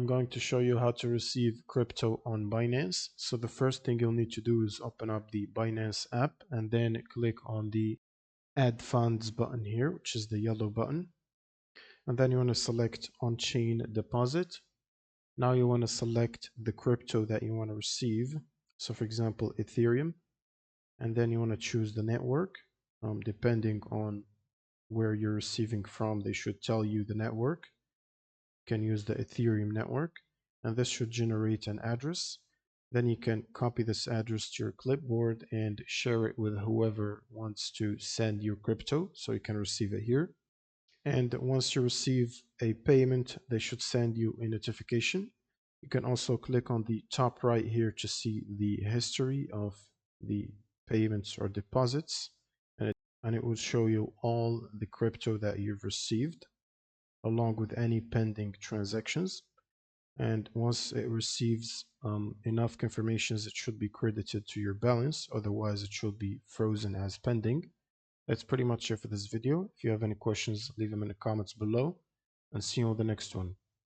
I'm going to show you how to receive crypto on Binance. So the first thing you'll need to do is open up the Binance app and then click on the Add Funds button here, which is the yellow button. And then you want to select On-Chain Deposit. Now you want to select the crypto that you want to receive. So for example, Ethereum. And then you want to choose the network. Depending on where you're receiving from, they should tell you the network. You can use the Ethereum network, and this should generate an address. Then you can copy this address to your clipboard and share it with whoever wants to send your crypto, so you can receive it here. And once you receive a payment, they should send you a notification. You can also click on the top right here to see the history of the payments or deposits, and it will show you all the crypto that you've received along with any pending transactions. And once it receives enough confirmations, it should be credited to your balance. Otherwise, it should be frozen as pending. That's pretty much it for this video. If you have any questions, leave them in the comments below, and see you on the next one.